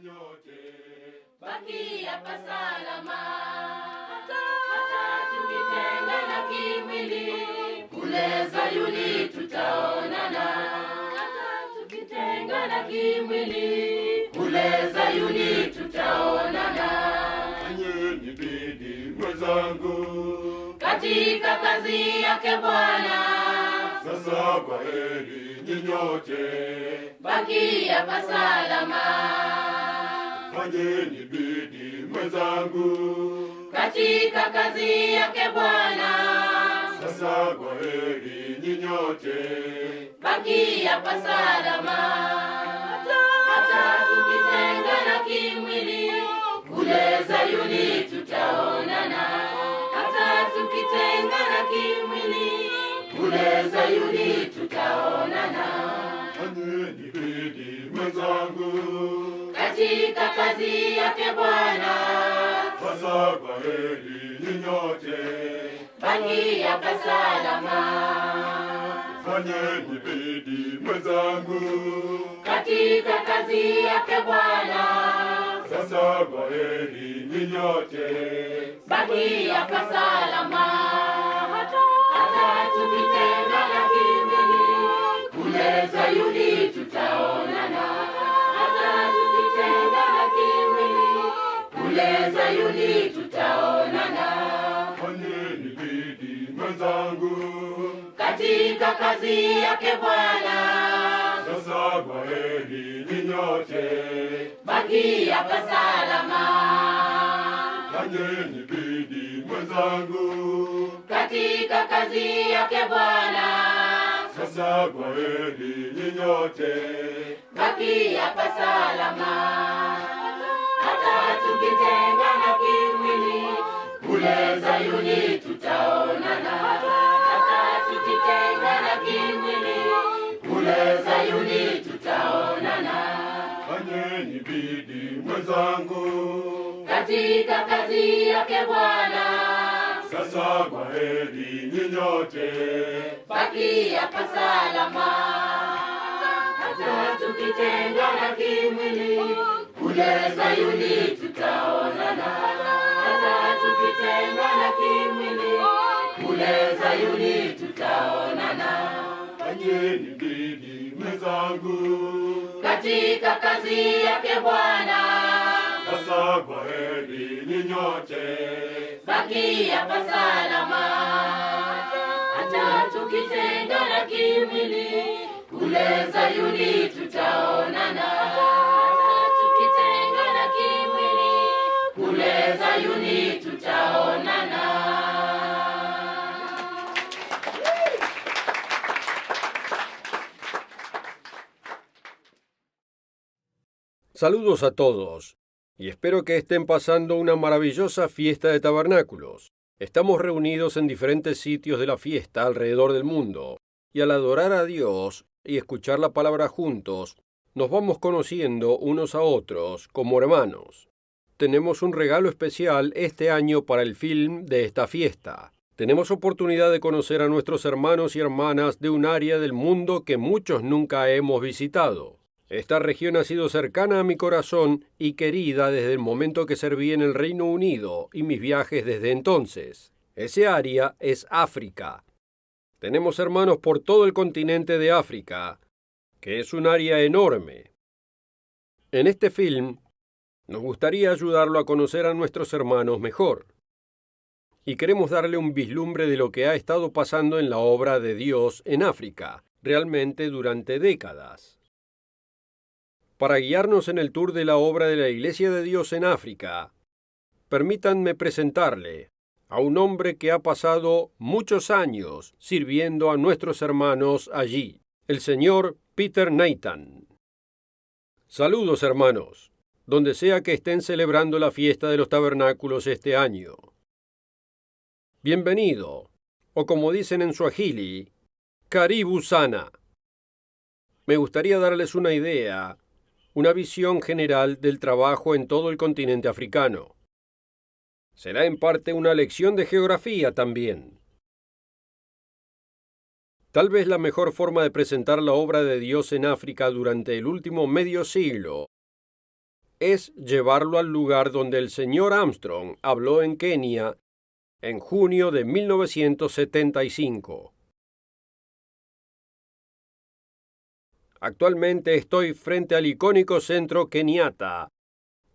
nyote, baki hapa salama. Hata tukitengana kimwili, kule Sayuni tutaonana. Hata tukitengana kimwili, kule Sayuni tutaonana. Fanyeni bidii mwenzangu, katika kazi yake Bwana. Sasa kwaheri nyote, baki hapa salama. Fanyeni bidii mwenzangu, katika kazi yake Bwana. Sasa kwaheri nyote, baki hapa salama. Hata tukitengana kimwili, kule Sayuni tutaonana. Hata tukitengana kimwili, kule Sayuni tutaonana. Fanyeni bidii mwenzangu, katika kazi yake Bwana. Sasa kwaheri nyote, baki hapa salama. Fanyeni bidii mwenzangu, katika kazi yake Bwana. Sasa kwaheri nyote, baki hapa salama. Hata tukitengana kimwili, kule Sayuni tutaonana. Hata tukitengana kimwili, kule Sayuni tutaonana. Fanyeni bidii mwenzangu, katika kazi yake Bwana. Sasa kwaheri nyote, baki hapa salama. Fanyeni bidii mwenzangu, katika kazi yake Bwana. Sasa kwaheri nyote, baki hapa salama. Hata tukitengana kimwili, kule Sayuni tutaonana. Hata tukitengana kimwili, kule Sayuni tutaonana. Fanyeni bidii mwenzangu, katika kazi yake Bwana. Sasa kwaheri nyote, baki hapa salama. Hata tukitengana kimwili, kule Sayuni tutaonana. Hata tukitengana kimwili, kule Sayuni tutaonana. Fanyeni bidii mwenzangu, katika kazi yake Bwana. Sasa kwaheri nyote, baki hapa salama. Hata tukitengana kimwili, kule Sayuni tutaonana. Hata tukitengana kimwili, kule Sayuni tutaonana. Saludos a todos, y espero que estén pasando una maravillosa fiesta de tabernáculos. Estamos reunidos en diferentes sitios de la fiesta alrededor del mundo, y al adorar a Dios y escuchar la palabra juntos, nos vamos conociendo unos a otros como hermanos. Tenemos un regalo especial este año para el film de esta fiesta. Tenemos oportunidad de conocer a nuestros hermanos y hermanas de un área del mundo que muchos nunca hemos visitado. Esta región ha sido cercana a mi corazón y querida desde el momento que serví en el Reino Unido y mis viajes desde entonces. Ese área es África. Tenemos hermanos por todo el continente de África, que es un área enorme. En este film, nos gustaría ayudarlo a conocer a nuestros hermanos mejor. Y queremos darle un vislumbre de lo que ha estado pasando en la obra de Dios en África, realmente durante décadas. Para guiarnos en el tour de la obra de la Iglesia de Dios en África, permítanme presentarle a un hombre que ha pasado muchos años sirviendo a nuestros hermanos allí, el señor Peter Nathan. Saludos, hermanos, donde sea que estén celebrando la fiesta de los tabernáculos este año. Bienvenido, o como dicen en Swahili, Karibu sana. Me gustaría darles una idea, una visión general del trabajo en todo el continente africano. Será en parte una lección de geografía también. Tal vez la mejor forma de presentar la obra de Dios en África durante el último medio siglo es llevarlo al lugar donde el señor Armstrong habló en Kenia en junio de 1975. Actualmente estoy frente al icónico Centro Kenyatta,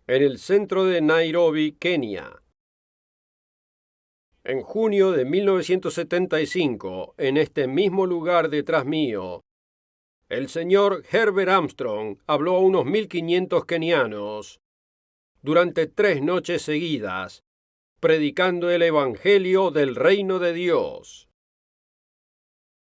en el centro de Nairobi, Kenia. En junio de 1975, en este mismo lugar detrás mío, el señor Herbert Armstrong habló a unos 1.500 kenianos durante 3 noches seguidas, predicando el Evangelio del Reino de Dios.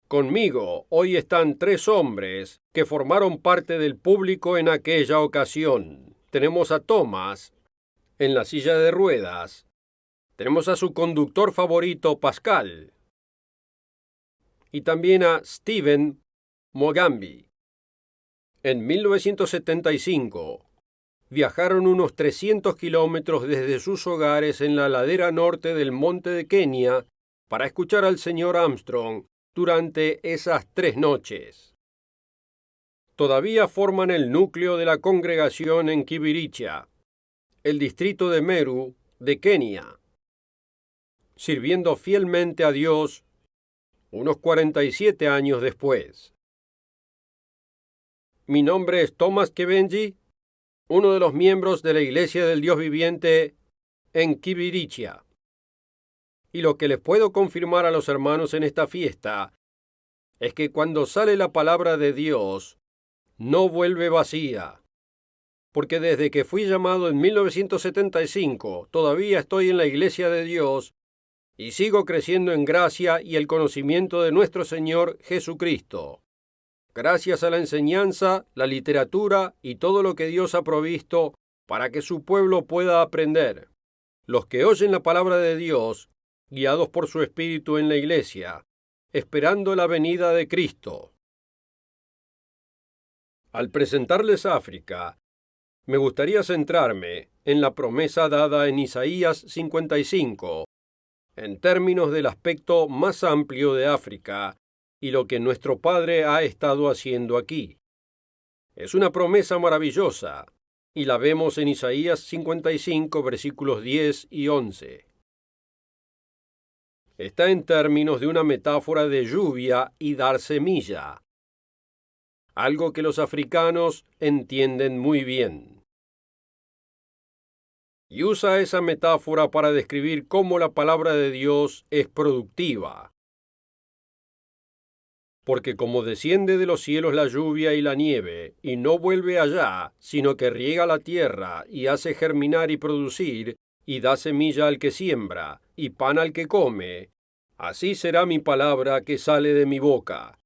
Conmigo hoy están 3 hombres que formaron parte del público en aquella ocasión. Tenemos a Thomas en la silla de ruedas. Tenemos a su conductor favorito, Pascal. Y también a Stephen Mogambi. En 1975, viajaron unos 300 kilómetros desde sus hogares en la ladera norte del monte de Kenia para escuchar al señor Armstrong durante esas 3 noches. Todavía forman el núcleo de la congregación en Kibiricha, el distrito de Meru de Kenia, sirviendo fielmente a Dios unos 47 años después. Mi nombre es Thomas Kebenji, uno de los miembros de la Iglesia del Dios Viviente en Kibiricha. Y lo que les puedo confirmar a los hermanos en esta fiesta es que cuando sale la palabra de Dios, no vuelve vacía. Porque desde que fui llamado en 1975, todavía estoy en la Iglesia de Dios y sigo creciendo en gracia y el conocimiento de nuestro Señor Jesucristo. Gracias a la enseñanza, la literatura y todo lo que Dios ha provisto para que su pueblo pueda aprender. Los que oyen la palabra de Dios, guiados por su Espíritu en la Iglesia, esperando la venida de Cristo. Al presentarles África, me gustaría centrarme en la promesa dada en Isaías 55, en términos del aspecto más amplio de África y lo que nuestro Padre ha estado haciendo aquí. Es una promesa maravillosa, y la vemos en Isaías 55, versículos 10 y 11. Está en términos de una metáfora de lluvia y dar semilla, algo que los africanos entienden muy bien. Y usa esa metáfora para describir cómo la palabra de Dios es productiva. Porque como desciende de los cielos la lluvia y la nieve, y no vuelve allá, sino que riega la tierra, y hace germinar y producir, y da semilla al que siembra, y pan al que come, así será mi palabra que sale de mi boca.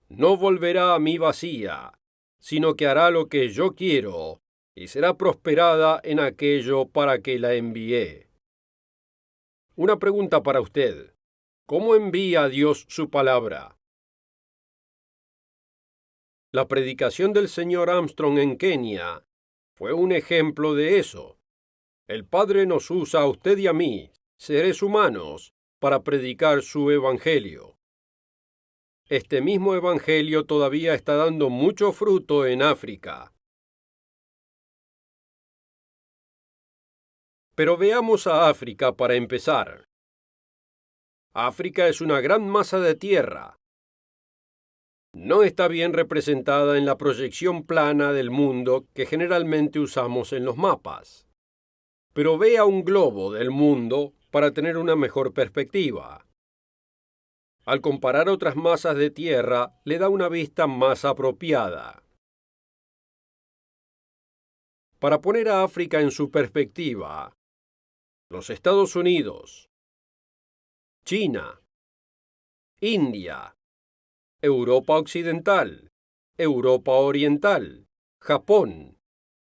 No volverá a mí vacía, sino que hará lo que yo quiero, y será prosperada en aquello para que la envié. Una pregunta para usted. ¿Cómo envía Dios su palabra? La predicación del señor Armstrong en Kenia fue un ejemplo de eso. El Padre nos usa a usted y a mí, seres humanos, para predicar su evangelio. Este mismo evangelio todavía está dando mucho fruto en África. Pero veamos a África para empezar. África es una gran masa de tierra. No está bien representada en la proyección plana del mundo que generalmente usamos en los mapas. Pero vea un globo del mundo para tener una mejor perspectiva. Al comparar otras masas de tierra, le da una vista más apropiada. Para poner a África en su perspectiva, los Estados Unidos, China, India, Europa Occidental, Europa Oriental, Japón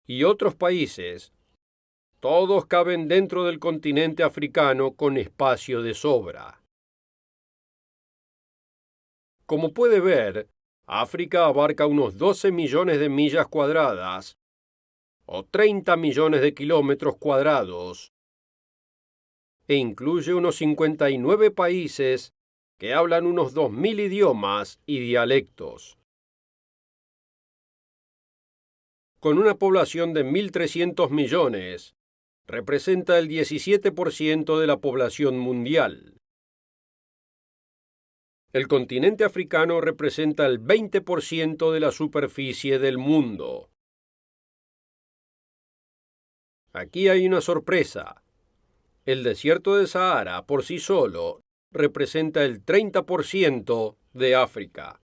y otros países, todos caben dentro del continente africano con espacio de sobra. Como puede ver, África abarca unos 12 millones de millas cuadradas o 30 millones de kilómetros cuadrados e incluye unos 59 países que hablan unos 2.000 idiomas y dialectos. con una población de 1.300 millones, representa el 17% de la población mundial. El continente africano representa el 20% de la superficie del mundo. Aquí hay una sorpresa. El desierto de Sahara por sí solo representa el 30% de África.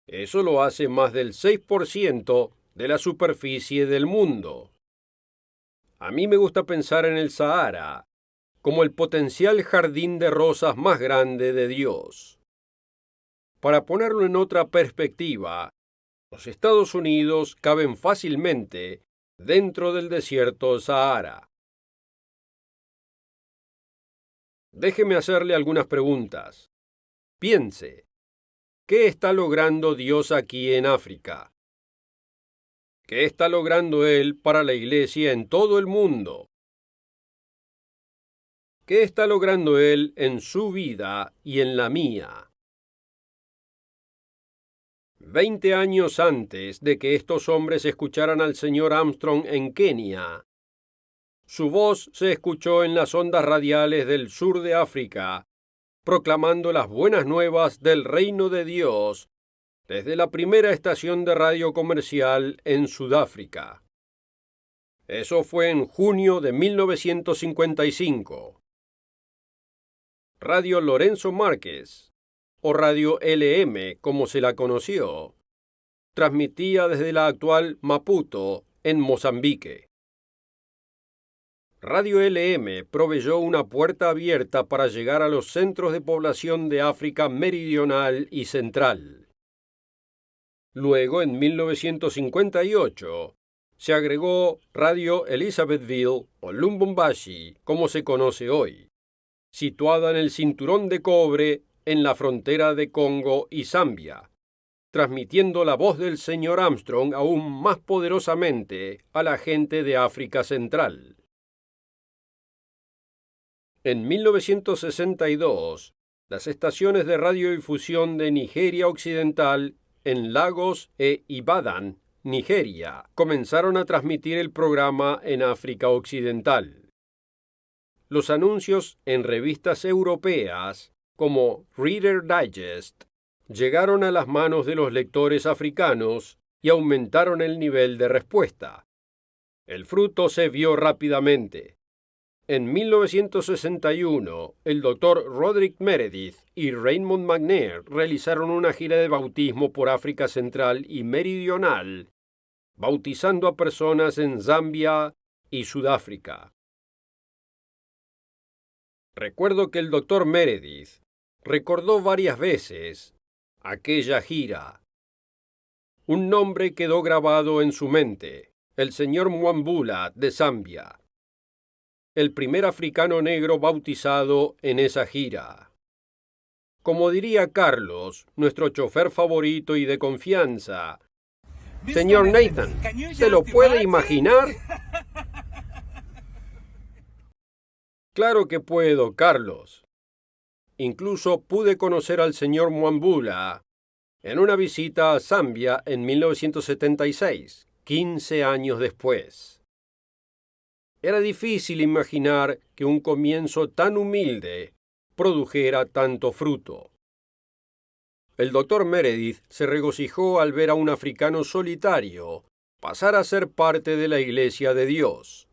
Eso lo hace más del 6% de la superficie del mundo. A mí me gusta pensar en el Sahara como el potencial jardín de rosas más grande de Dios. Para ponerlo en otra perspectiva, los Estados Unidos caben fácilmente dentro del desierto Sahara. Déjeme hacerle algunas preguntas. Piense, ¿qué está logrando Dios aquí en África? ¿Qué está logrando Él para la Iglesia en todo el mundo? ¿Qué está logrando Él en su vida y en la mía? 20 años antes de que estos hombres escucharan al señor Armstrong en Kenia, su voz se escuchó en las ondas radiales del sur de África, proclamando las buenas nuevas del reino de Dios desde la primera estación de radio comercial en Sudáfrica. Eso fue en junio de 1955. Radio Lorenzo Márquez, o Radio LM como se la conoció, transmitía desde la actual Maputo, en Mozambique. Radio LM proveyó una puerta abierta para llegar a los centros de población de África meridional y central. Luego, en 1958, se agregó Radio Elizabethville o Lubumbashi, como se conoce hoy, situada en el cinturón de cobre en la frontera de Congo y Zambia, transmitiendo la voz del señor Armstrong aún más poderosamente a la gente de África Central. En 1962, las estaciones de radiodifusión de Nigeria Occidental en Lagos e Ibadan, Nigeria, comenzaron a transmitir el programa en África Occidental. Los anuncios en revistas europeas, como Reader Digest, llegaron a las manos de los lectores africanos y aumentaron el nivel de respuesta. El fruto se vio rápidamente. En 1961, el Dr. Roderick Meredith y Raymond McNair realizaron una gira de bautismo por África Central y Meridional, bautizando a personas en Zambia y Sudáfrica. Recuerdo que el Dr. Meredith recordó varias veces aquella gira. Un nombre quedó grabado en su mente, el señor Mwambula de Zambia, el primer africano negro bautizado en esa gira. Como diría Carlos, nuestro chofer favorito y de confianza, señor Nathan, ¿se lo puede imaginar? Claro que puedo, Carlos. Incluso pude conocer al señor Mwambula en una visita a Zambia en 1976, 15 años después. Era difícil imaginar que un comienzo tan humilde produjera tanto fruto. El doctor Meredith se regocijó al ver a un africano solitario pasar a ser parte de la Iglesia de Dios.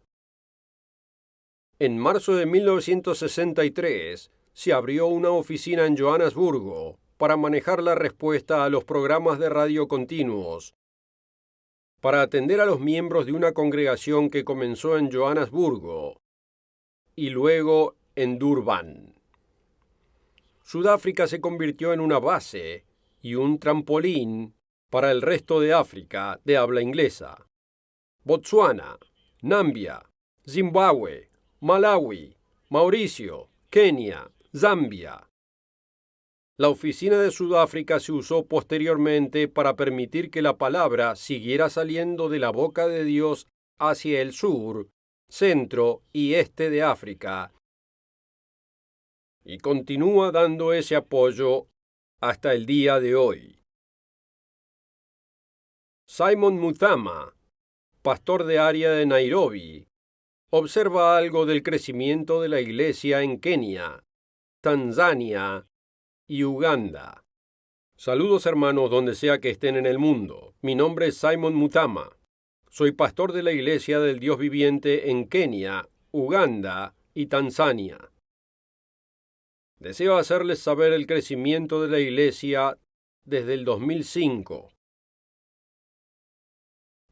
En marzo de 1963 se abrió una oficina en Johannesburgo para manejar la respuesta a los programas de radio continuos, para atender a los miembros de una congregación que comenzó en Johannesburgo y luego en Durban. Sudáfrica se convirtió en una base y un trampolín para el resto de África de habla inglesa. Botsuana, Nambia, Zimbabue, Malawi, Mauricio, Kenia, Zambia. La oficina de Sudáfrica se usó posteriormente para permitir que la palabra siguiera saliendo de la boca de Dios hacia el sur, centro y este de África, y continúa dando ese apoyo hasta el día de hoy. Simon Muthama, pastor de área de Nairobi, observa algo del crecimiento de la iglesia en Kenia, Tanzania y Uganda. Saludos hermanos donde sea que estén en el mundo. Mi nombre es Simon Muthama. Soy pastor de la Iglesia del Dios Viviente en Kenia, Uganda y Tanzania. Deseo hacerles saber el crecimiento de la Iglesia desde el 2005.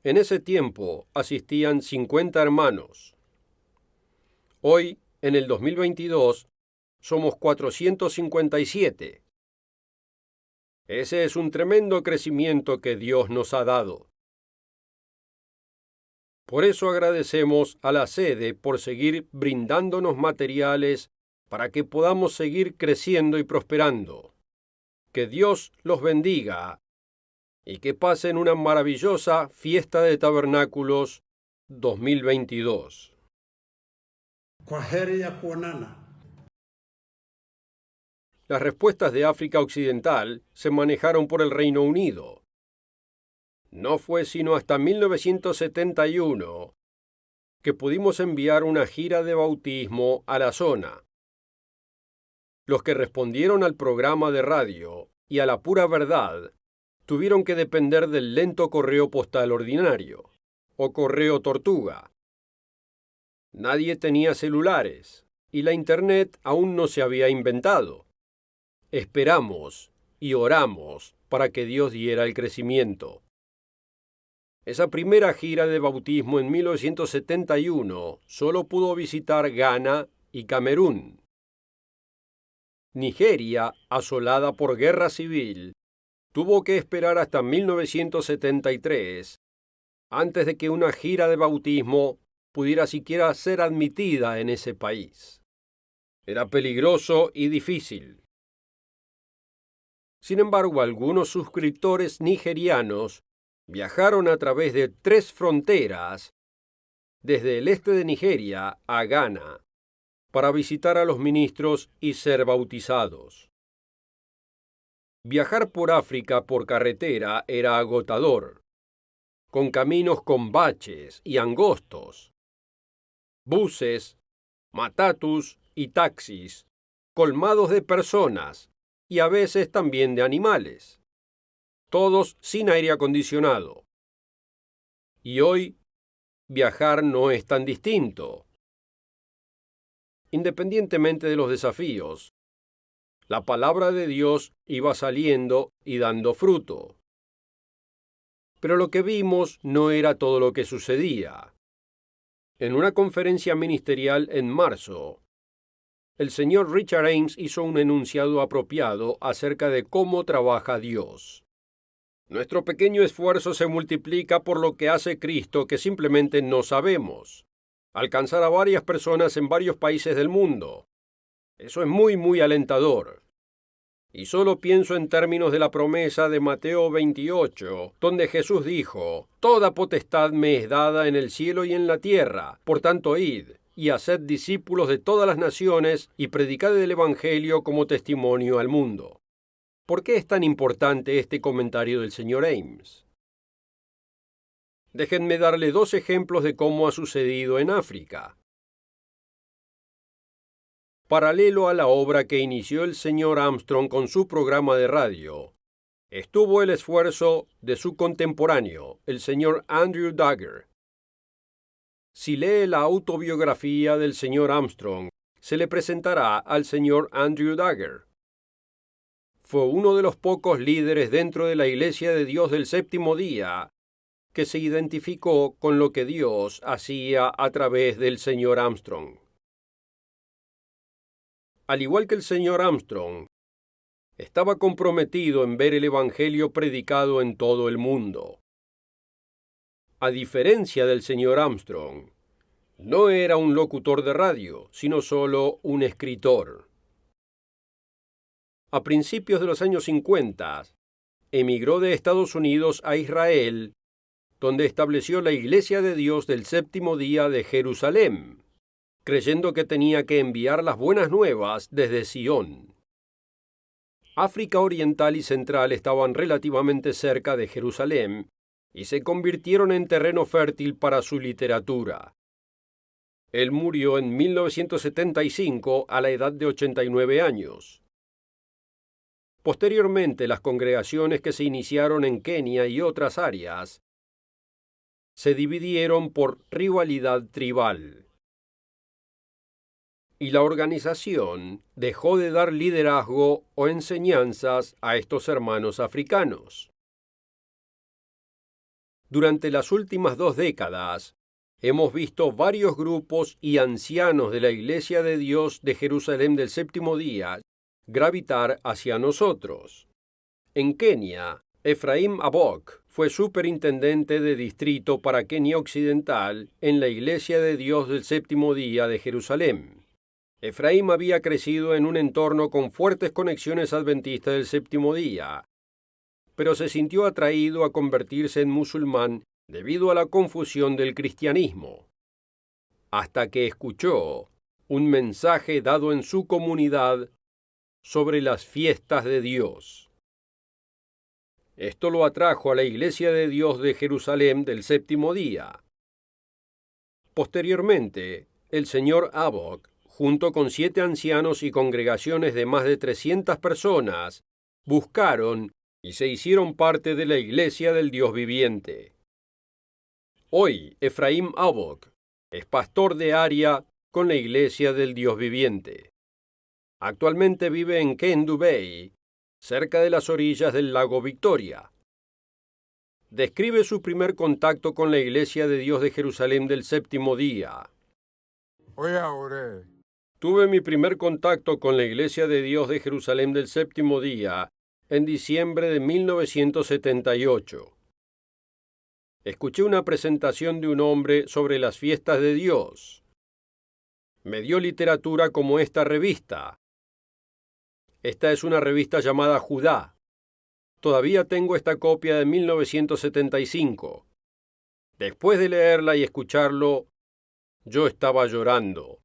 En ese tiempo asistían 50 hermanos. Hoy, en el 2022, somos 457. Ese es un tremendo crecimiento que Dios nos ha dado. Por eso agradecemos a la sede por seguir brindándonos materiales para que podamos seguir creciendo y prosperando. Que Dios los bendiga y que pasen una maravillosa fiesta de tabernáculos 2022. Kwaheri ya kuonana. Las respuestas de África Occidental se manejaron por el Reino Unido. No fue sino hasta 1971 que pudimos enviar una gira de bautismo a la zona. Los que respondieron al programa de radio y a la pura verdad tuvieron que depender del lento correo postal ordinario, o correo tortuga. Nadie tenía celulares y la Internet aún no se había inventado. Esperamos y oramos para que Dios diera el crecimiento. Esa primera gira de bautismo en 1971 solo pudo visitar Ghana y Camerún. Nigeria, asolada por guerra civil, tuvo que esperar hasta 1973 antes de que una gira de bautismo pudiera siquiera ser admitida en ese país. Era peligroso y difícil. Sin embargo, algunos suscriptores nigerianos viajaron a través de 3 fronteras, desde el este de Nigeria a Ghana, para visitar a los ministros y ser bautizados. Viajar por África por carretera era agotador, con caminos con baches y angostos. Buses, matatus y taxis, colmados de personas y a veces también de animales, todos sin aire acondicionado. Y hoy, viajar no es tan distinto. Independientemente de los desafíos, la palabra de Dios iba saliendo y dando fruto. Pero lo que vimos no era todo lo que sucedía. En una conferencia ministerial en marzo, el señor Richard Ames hizo un enunciado apropiado acerca de cómo trabaja Dios. Nuestro pequeño esfuerzo se multiplica por lo que hace Cristo que simplemente no sabemos. Alcanzar a varias personas en varios países del mundo. Eso es muy alentador. Y solo pienso en términos de la promesa de Mateo 28, donde Jesús dijo: «Toda potestad me es dada en el cielo y en la tierra, por tanto id, y haced discípulos de todas las naciones, y predicad el Evangelio como testimonio al mundo». ¿Por qué es tan importante este comentario del señor Ames? Déjenme darle 2 ejemplos de cómo ha sucedido en África. Paralelo a la obra que inició el señor Armstrong con su programa de radio, estuvo el esfuerzo de su contemporáneo, el señor Andrew Duggar. Si lee la autobiografía del señor Armstrong, se le presentará al señor Andrew Duggar. Fue uno de los pocos líderes dentro de la Iglesia de Dios del Séptimo Día que se identificó con lo que Dios hacía a través del señor Armstrong. Al igual que el señor Armstrong, estaba comprometido en ver el Evangelio predicado en todo el mundo. A diferencia del señor Armstrong, no era un locutor de radio, sino solo un escritor. A principios de los años 50, emigró de Estados Unidos a Israel, donde estableció la Iglesia de Dios del Séptimo Día de Jerusalén, creyendo que tenía que enviar las buenas nuevas desde Sion. África Oriental y Central estaban relativamente cerca de Jerusalén, y se convirtieron en terreno fértil para su literatura. Él murió en 1975 a la edad de 89 años. Posteriormente, las congregaciones que se iniciaron en Kenia y otras áreas se dividieron por rivalidad tribal. Y la organización dejó de dar liderazgo o enseñanzas a estos hermanos africanos. Durante las últimas 2 décadas, hemos visto varios grupos y ancianos de la Iglesia de Dios de Jerusalén del Séptimo Día gravitar hacia nosotros. En Kenia, Ephraim Abok fue superintendente de distrito para Kenia Occidental en la Iglesia de Dios del Séptimo Día de Jerusalén. Ephraim había crecido en un entorno con fuertes conexiones adventistas del Séptimo Día, pero se sintió atraído a convertirse en musulmán debido a la confusión del cristianismo, hasta que escuchó un mensaje dado en su comunidad sobre las fiestas de Dios. Esto lo atrajo a la Iglesia de Dios de Jerusalén del Séptimo Día. Posteriormente, el señor Abok, junto con 7 ancianos y congregaciones de más de 300 personas, buscaron y se hicieron parte de la Iglesia del Dios viviente. Hoy, Ephraim Abok es pastor de área con la Iglesia del Dios viviente. Actualmente vive en Kendu Bay, cerca de las orillas del lago Victoria. Describe su primer contacto con la Iglesia de Dios de Jerusalén del Séptimo Día. Tuve mi primer contacto con la Iglesia de Dios de Jerusalén del Séptimo Día en diciembre de 1978. Escuché una presentación de un hombre sobre las fiestas de Dios. Me dio literatura como esta revista. Esta es una revista llamada Judá. Todavía tengo esta copia de 1975. Después de leerla y escucharlo, yo estaba llorando.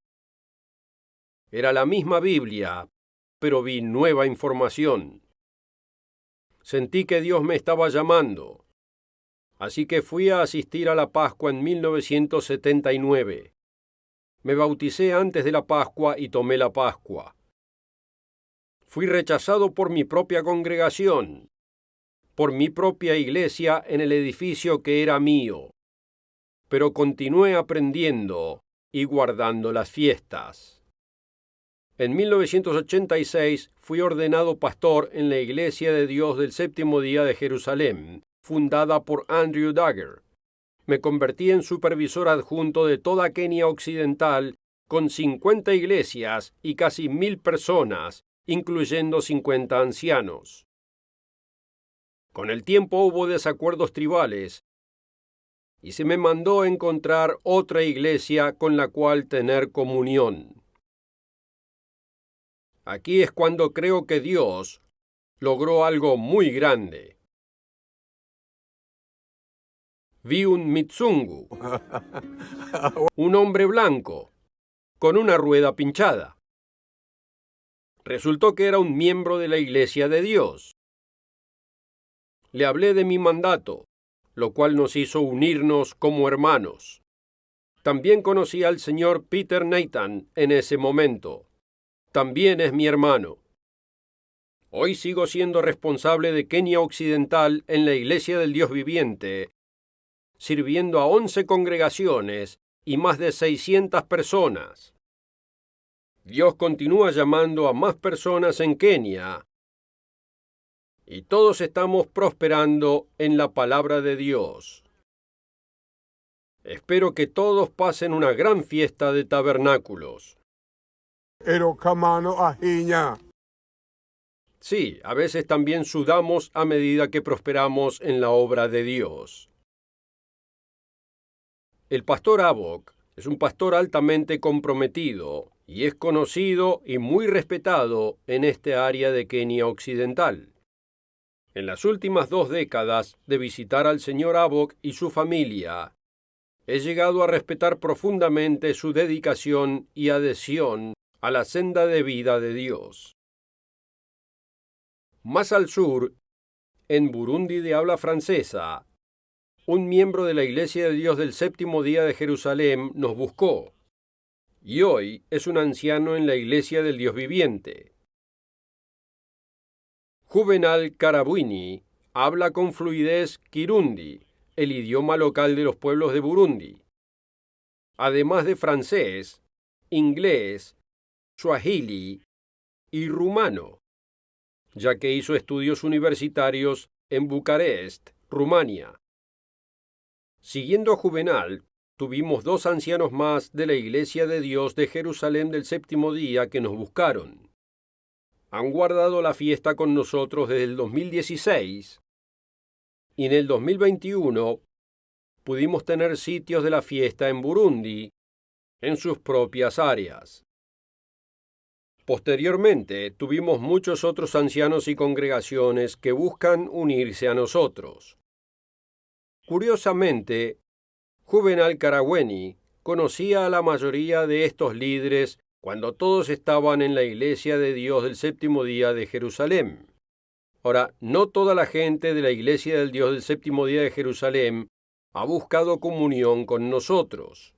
Era la misma Biblia, pero vi nueva información. Sentí que Dios me estaba llamando. Así que fui a asistir a la Pascua en 1979. Me bauticé antes de la Pascua y tomé la Pascua. Fui rechazado por mi propia congregación, por mi propia iglesia en el edificio que era mío, pero continué aprendiendo y guardando las fiestas. En 1986 fui ordenado pastor en la Iglesia de Dios del Séptimo Día de Jerusalén, fundada por Andrew Duggar. Me convertí en supervisor adjunto de toda Kenia Occidental, con 50 iglesias y casi 1000 personas, incluyendo 50 ancianos. Con el tiempo hubo desacuerdos tribales, y se me mandó encontrar otra iglesia con la cual tener comunión. Aquí es cuando creo que Dios logró algo muy grande. Vi un Mitsungu, un hombre blanco, con una rueda pinchada. Resultó que era un miembro de la Iglesia de Dios. Le hablé de mi mandato, lo cual nos hizo unirnos como hermanos. También conocí al señor Peter Nathan en ese momento. También es mi hermano. Hoy sigo siendo responsable de Kenia Occidental en la Iglesia del Dios Viviente, sirviendo a 11 congregaciones y más de 600 personas. Dios continúa llamando a más personas en Kenia, y todos estamos prosperando en la palabra de Dios. Espero que todos pasen una gran fiesta de tabernáculos. Sí, a veces también sudamos a medida que prosperamos en la obra de Dios. El pastor Abok es un pastor altamente comprometido y es conocido y muy respetado en este área de Kenia Occidental. En las últimas 2 décadas de visitar al señor Abok y su familia, he llegado a respetar profundamente su dedicación y adhesión a la senda de vida de Dios. Más al sur, en Burundi de habla francesa, un miembro de la Iglesia de Dios del Séptimo Día de Jerusalén nos buscó, y hoy es un anciano en la Iglesia del Dios Viviente. Juvenal Karabuini habla con fluidez Kirundi, el idioma local de los pueblos de Burundi, además de francés, inglés, swahili y rumano, ya que hizo estudios universitarios en Bucarest, Rumania. Siguiendo a Juvenal, tuvimos 2 ancianos más de la Iglesia de Dios de Jerusalén del Séptimo Día que nos buscaron. Han guardado la fiesta con nosotros desde el 2016 y en el 2021 pudimos tener sitios de la fiesta en Burundi, en sus propias áreas. Posteriormente, tuvimos muchos otros ancianos y congregaciones que buscan unirse a nosotros. Curiosamente, Juvenal Karabuini conocía a la mayoría de estos líderes cuando todos estaban en la Iglesia de Dios del Séptimo Día de Jerusalén. Ahora, no toda la gente de la Iglesia del Dios del Séptimo Día de Jerusalén ha buscado comunión con nosotros.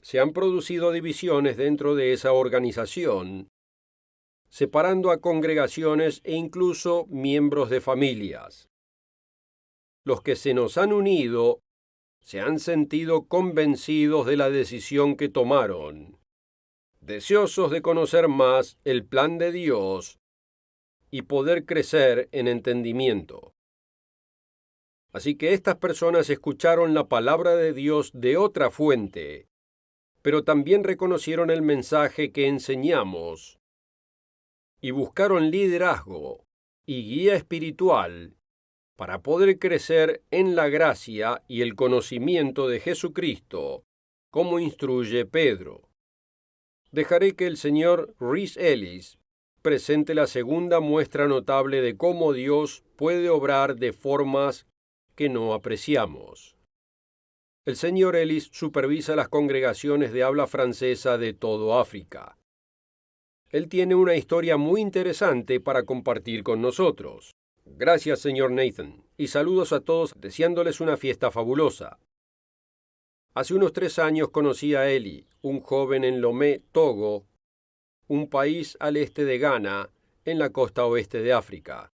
Se han producido divisiones dentro de esa organización, separando a congregaciones e incluso miembros de familias. Los que se nos han unido se han sentido convencidos de la decisión que tomaron, deseosos de conocer más el plan de Dios y poder crecer en entendimiento. Así que estas personas escucharon la palabra de Dios de otra fuente, pero también reconocieron el mensaje que enseñamos y buscaron liderazgo y guía espiritual para poder crecer en la gracia y el conocimiento de Jesucristo, como instruye Pedro. Dejaré que el señor Rhys Ellis presente la segunda muestra notable de cómo Dios puede obrar de formas que no apreciamos. El señor Ellis supervisa las congregaciones de habla francesa de todo África. Él tiene una historia muy interesante para compartir con nosotros. Gracias, señor Nathan, y saludos a todos deseándoles una fiesta fabulosa. Hace unos 3 años conocí a Eli, un joven en Lomé, Togo, un país al este de Ghana, en la costa oeste de África.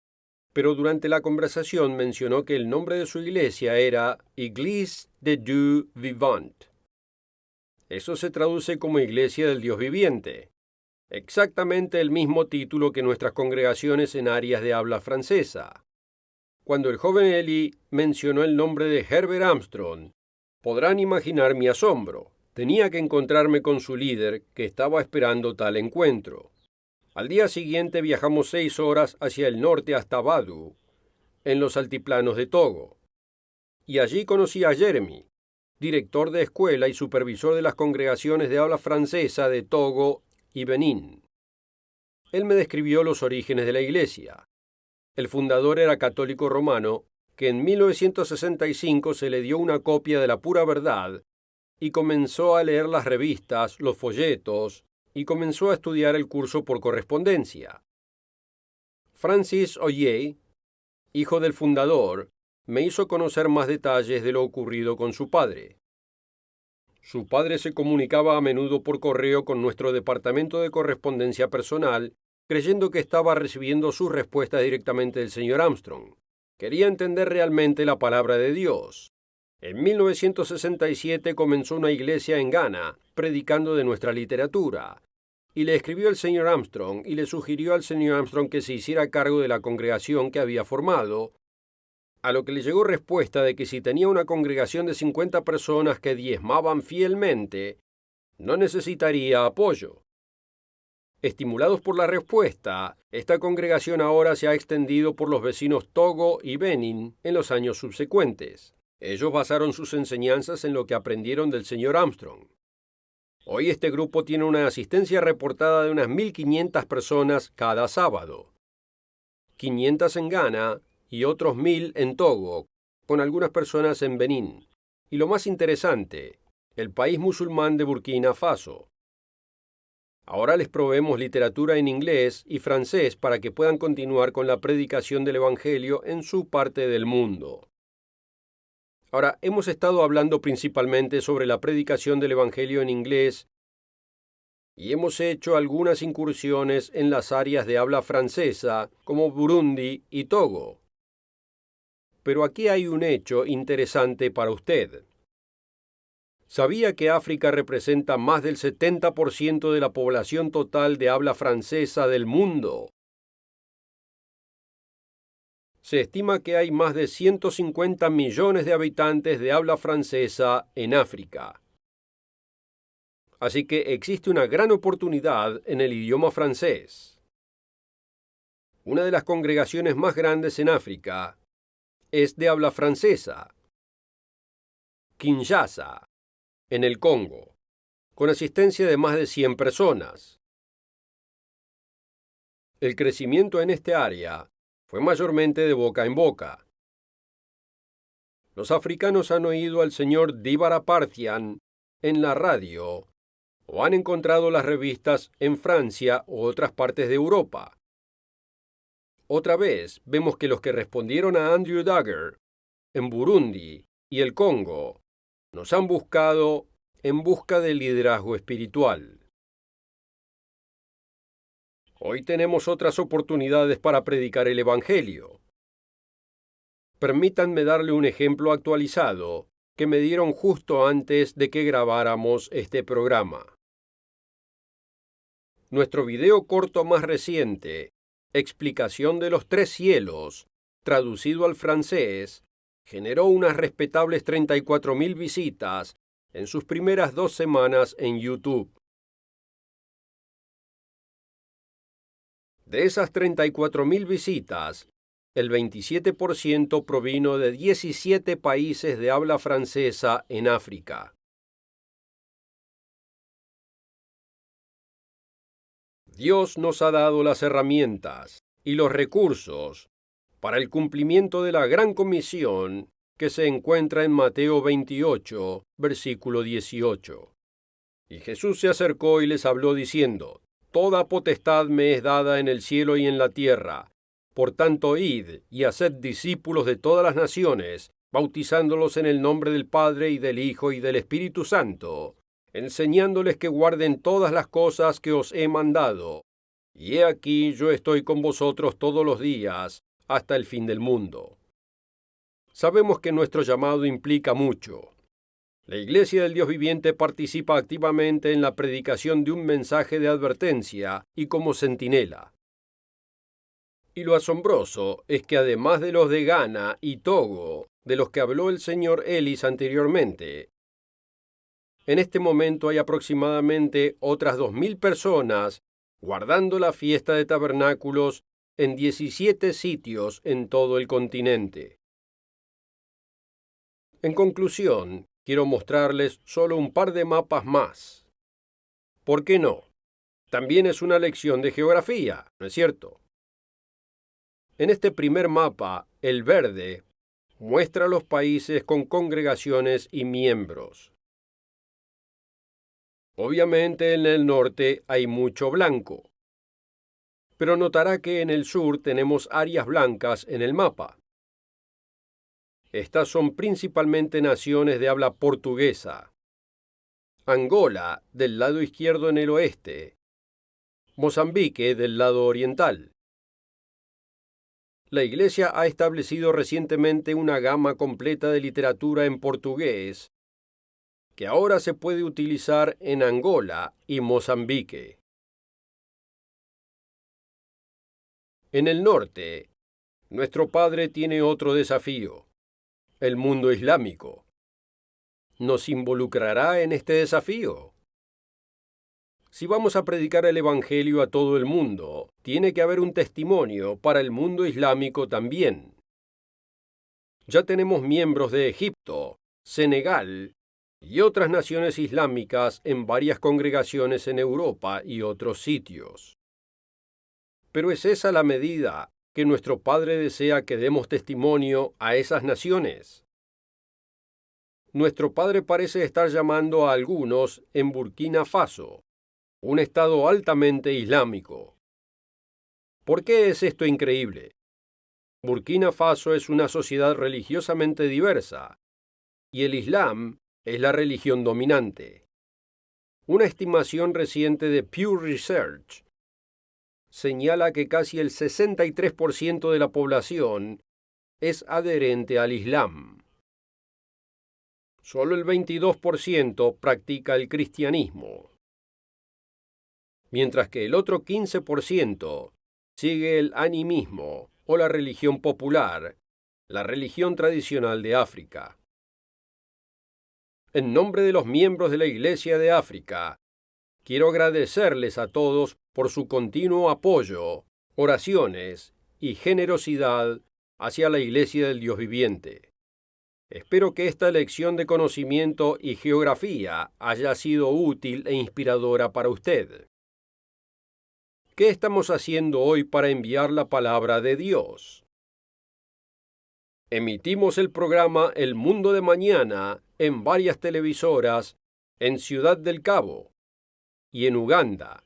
Pero durante la conversación mencionó que el nombre de su iglesia era Église de Dieu Vivant. Eso se traduce como Iglesia del Dios Viviente. Exactamente el mismo título que nuestras congregaciones en áreas de habla francesa. Cuando el joven Eli mencionó el nombre de Herbert Armstrong, podrán imaginar mi asombro. Tenía que encontrarme con su líder, que estaba esperando tal encuentro. Al día siguiente viajamos 6 horas hacia el norte hasta Badu, en los altiplanos de Togo. Y allí conocí a Jeremy, director de escuela y supervisor de las congregaciones de habla francesa de Togo y Benín. Él me describió los orígenes de la iglesia. El fundador era católico romano, que en 1965 se le dio una copia de la pura verdad y comenzó a leer las revistas, los folletos, y comenzó a estudiar el curso por correspondencia. Francis Oye, hijo del fundador, me hizo conocer más detalles de lo ocurrido con su padre. Su padre se comunicaba a menudo por correo con nuestro departamento de correspondencia personal, creyendo que estaba recibiendo sus respuestas directamente del señor Armstrong. Quería entender realmente la palabra de Dios. En 1967 comenzó una iglesia en Ghana, predicando de nuestra literatura, y le escribió el señor Armstrong y le sugirió al señor Armstrong que se hiciera cargo de la congregación que había formado, a lo que le llegó respuesta de que si tenía una congregación de 50 personas que diezmaban fielmente, no necesitaría apoyo. Estimulados por la respuesta, esta congregación ahora se ha extendido por los vecinos Togo y Benin en los años subsecuentes. Ellos basaron sus enseñanzas en lo que aprendieron del señor Armstrong. Hoy este grupo tiene una asistencia reportada de unas 1.500 personas cada sábado. 500 en Ghana y otros 1.000 en Togo, con algunas personas en Benín. Y lo más interesante, el país musulmán de Burkina Faso. Ahora les proveemos literatura en inglés y francés para que puedan continuar con la predicación del Evangelio en su parte del mundo. Ahora, hemos estado hablando principalmente sobre la predicación del Evangelio en inglés y hemos hecho algunas incursiones en las áreas de habla francesa, como Burundi y Togo. Pero aquí hay un hecho interesante para usted. ¿Sabía que África representa más del 70% de la población total de habla francesa del mundo? Se estima que hay más de 150 millones de habitantes de habla francesa en África. Así que existe una gran oportunidad en el idioma francés. Una de las congregaciones más grandes en África es de habla francesa, Kinshasa, en el Congo, con asistencia de más de 100 personas. El crecimiento en este área fue mayormente de boca en boca. Los africanos han oído al señor Dibara Parthian en la radio o han encontrado las revistas en Francia u otras partes de Europa. Otra vez vemos que los que respondieron a Andrew Duggar en Burundi y el Congo nos han buscado en busca del liderazgo espiritual. Hoy tenemos otras oportunidades para predicar el Evangelio. Permítanme darle un ejemplo actualizado que me dieron justo antes de que grabáramos este programa. Nuestro video corto más reciente, Explicación de los 3 cielos, traducido al francés, generó unas respetables 34,000 visitas en sus primeras 2 semanas en YouTube. De esas 34,000 visitas, el 27% provino de 17 países de habla francesa en África. Dios nos ha dado las herramientas y los recursos para el cumplimiento de la gran comisión que se encuentra en Mateo 28, versículo 18. Y Jesús se acercó y les habló diciendo: Toda potestad me es dada en el cielo y en la tierra. Por tanto, id y haced discípulos de todas las naciones, bautizándolos en el nombre del Padre y del Hijo y del Espíritu Santo, enseñándoles que guarden todas las cosas que os he mandado. Y he aquí yo estoy con vosotros todos los días, hasta el fin del mundo. Sabemos que nuestro llamado implica mucho. La Iglesia del Dios Viviente participa activamente en la predicación de un mensaje de advertencia y como centinela. Y lo asombroso es que además de los de Ghana y Togo, de los que habló el señor Ellis anteriormente, en este momento hay aproximadamente otras 2,000 personas guardando la fiesta de tabernáculos en 17 sitios en todo el continente. En conclusión, quiero mostrarles solo un par de mapas más. ¿Por qué no? También es una lección de geografía, ¿no es cierto? En este primer mapa, el verde muestra los países con congregaciones y miembros. Obviamente en el norte hay mucho blanco, pero notará que en el sur tenemos áreas blancas en el mapa. Estas son principalmente naciones de habla portuguesa. Angola, del lado izquierdo en el oeste. Mozambique, del lado oriental. La Iglesia ha establecido recientemente una gama completa de literatura en portugués que ahora se puede utilizar en Angola y Mozambique. En el norte, nuestro Padre tiene otro desafío: el mundo islámico. ¿Nos involucrará en este desafío? Si vamos a predicar el Evangelio a todo el mundo, tiene que haber un testimonio para el mundo islámico también. Ya tenemos miembros de Egipto, Senegal y otras naciones islámicas en varias congregaciones en Europa y otros sitios. Pero ¿es esa la medida que nuestro Padre desea que demos testimonio a esas naciones? Nuestro Padre parece estar llamando a algunos en Burkina Faso, un estado altamente islámico. ¿Por qué es esto increíble? Burkina Faso es una sociedad religiosamente diversa, y el Islam es la religión dominante. Una estimación reciente de Pew Research señala que casi el 63% de la población es adherente al Islam. Solo el 22% practica el cristianismo, mientras que el otro 15% sigue el animismo o la religión popular, la religión tradicional de África. En nombre de los miembros de la Iglesia de África, quiero agradecerles a todos por su continuo apoyo, oraciones y generosidad hacia la Iglesia del Dios viviente. Espero que esta lección de conocimiento y geografía haya sido útil e inspiradora para usted. ¿Qué estamos haciendo hoy para enviar la palabra de Dios? Emitimos el programa El Mundo de Mañana en varias televisoras en Ciudad del Cabo y en Uganda.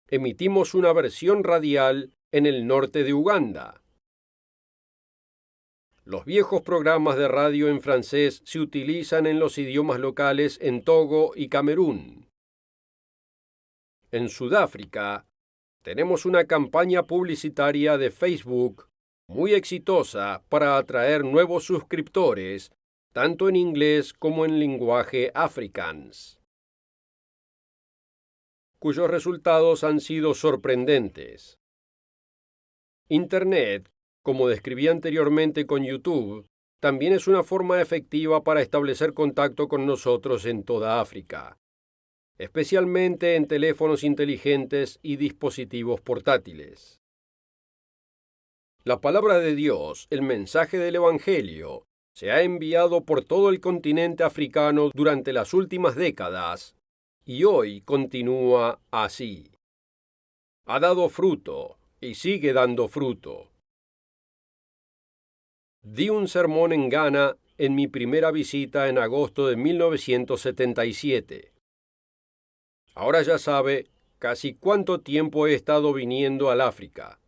Emitimos una versión radial en el norte de Uganda. Los viejos programas de radio en francés se utilizan en los idiomas locales en Togo y Camerún. En Sudáfrica, tenemos una campaña publicitaria de Facebook muy exitosa para atraer nuevos suscriptores, tanto en inglés como en lenguaje afrikaans, cuyos resultados han sido sorprendentes. Internet, como describí anteriormente con YouTube, también es una forma efectiva para establecer contacto con nosotros en toda África, especialmente en teléfonos inteligentes y dispositivos portátiles. La palabra de Dios, el mensaje del Evangelio, se ha enviado por todo el continente africano durante las últimas décadas y hoy continúa así. Ha dado fruto y sigue dando fruto. Di un sermón en Ghana en mi primera visita en agosto de 1977. Ahora ya sabe casi cuánto tiempo he estado viniendo al África.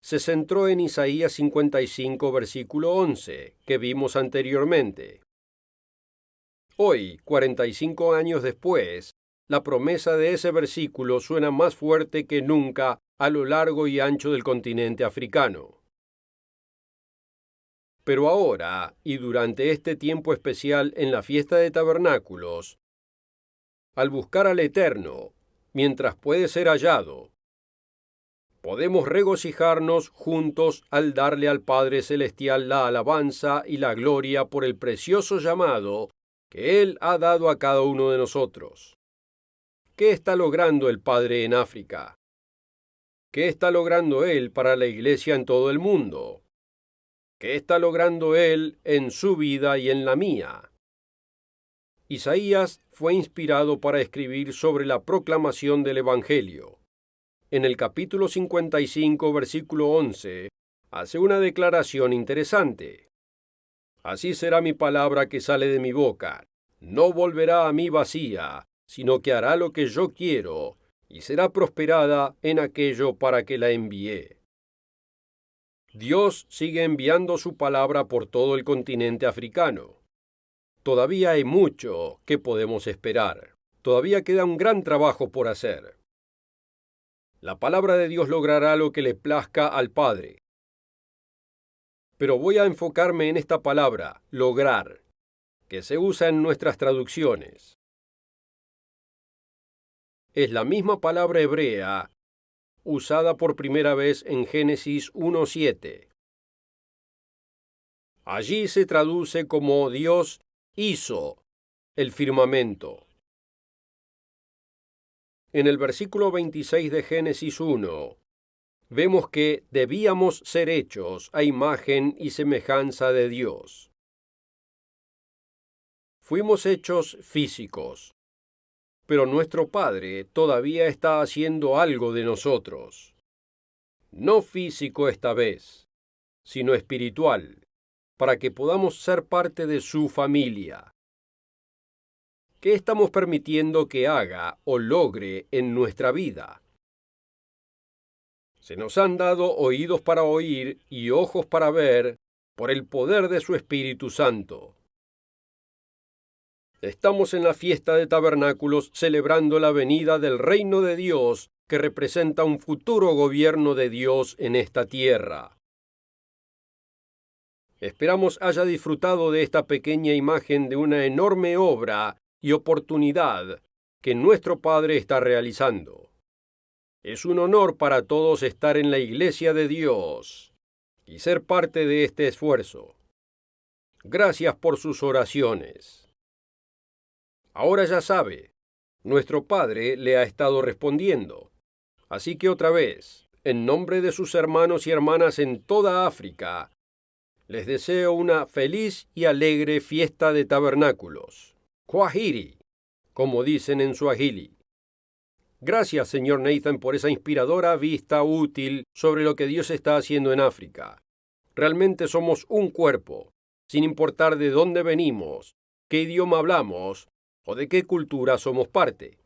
Se centró en Isaías 55, versículo 11, que vimos anteriormente. Hoy, 45 años después, la promesa de ese versículo suena más fuerte que nunca a lo largo y ancho del continente africano. Pero ahora, y durante este tiempo especial en la fiesta de tabernáculos, al buscar al Eterno, mientras puede ser hallado, podemos regocijarnos juntos al darle al Padre Celestial la alabanza y la gloria por el precioso llamado que Él ha dado a cada uno de nosotros. ¿Qué está logrando el Padre en África? ¿Qué está logrando Él para la Iglesia en todo el mundo? ¿Qué está logrando Él en su vida y en la mía? Isaías fue inspirado para escribir sobre la proclamación del Evangelio. En el capítulo 55, versículo 11, hace una declaración interesante. Así será mi palabra que sale de mi boca. No volverá a mí vacía, sino que hará lo que yo quiero, y será prosperada en aquello para que la envié. Dios sigue enviando su palabra por todo el continente africano. Todavía hay mucho que podemos esperar. Todavía queda un gran trabajo por hacer. La palabra de Dios logrará lo que le plazca al Padre. Pero voy a enfocarme en esta palabra, lograr, que se usa en nuestras traducciones. Es la misma palabra hebrea usada por primera vez en Génesis 1:7. Allí se traduce como Dios hizo el firmamento. En el versículo 26 de Génesis 1, vemos que debíamos ser hechos a imagen y semejanza de Dios. Fuimos hechos físicos, pero nuestro Padre todavía está haciendo algo de nosotros. No físico esta vez, sino espiritual, para que podamos ser parte de su familia. ¿Qué estamos permitiendo que haga o logre en nuestra vida? Se nos han dado oídos para oír y ojos para ver por el poder de su Espíritu Santo. Estamos en la fiesta de tabernáculos celebrando la venida del reino de Dios, que representa un futuro gobierno de Dios en esta tierra. Esperamos haya disfrutado de esta pequeña imagen de una enorme obra y oportunidad que nuestro Padre está realizando. Es un honor para todos estar en la Iglesia de Dios y ser parte de este esfuerzo. Gracias por sus oraciones. Ahora ya sabe, nuestro Padre le ha estado respondiendo. Así que otra vez, en nombre de sus hermanos y hermanas en toda África, les deseo una feliz y alegre fiesta de tabernáculos. Kwaheri, como dicen en Swahili. Gracias, señor Nathan, por esa inspiradora vista útil sobre lo que Dios está haciendo en África. Realmente somos un cuerpo, sin importar de dónde venimos, qué idioma hablamos o de qué cultura somos parte.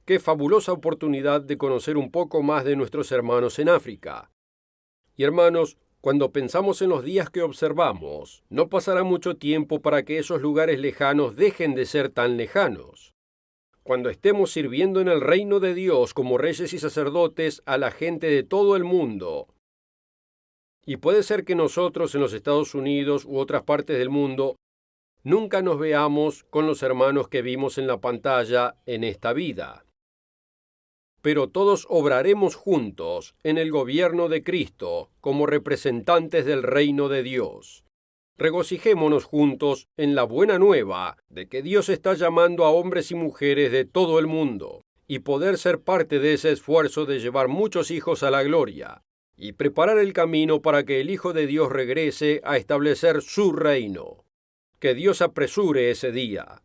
Qué fabulosa oportunidad de conocer un poco más de nuestros hermanos en África. Y hermanos, cuando pensamos en los días que observamos, no pasará mucho tiempo para que esos lugares lejanos dejen de ser tan lejanos. Cuando estemos sirviendo en el reino de Dios como reyes y sacerdotes a la gente de todo el mundo. Y puede ser que nosotros en los Estados Unidos u otras partes del mundo nunca nos veamos con los hermanos que vimos en la pantalla en esta vida. Pero todos obraremos juntos en el gobierno de Cristo como representantes del reino de Dios. Regocijémonos juntos en la buena nueva de que Dios está llamando a hombres y mujeres de todo el mundo y poder ser parte de ese esfuerzo de llevar muchos hijos a la gloria y preparar el camino para que el Hijo de Dios regrese a establecer su reino. Que Dios apresure ese día.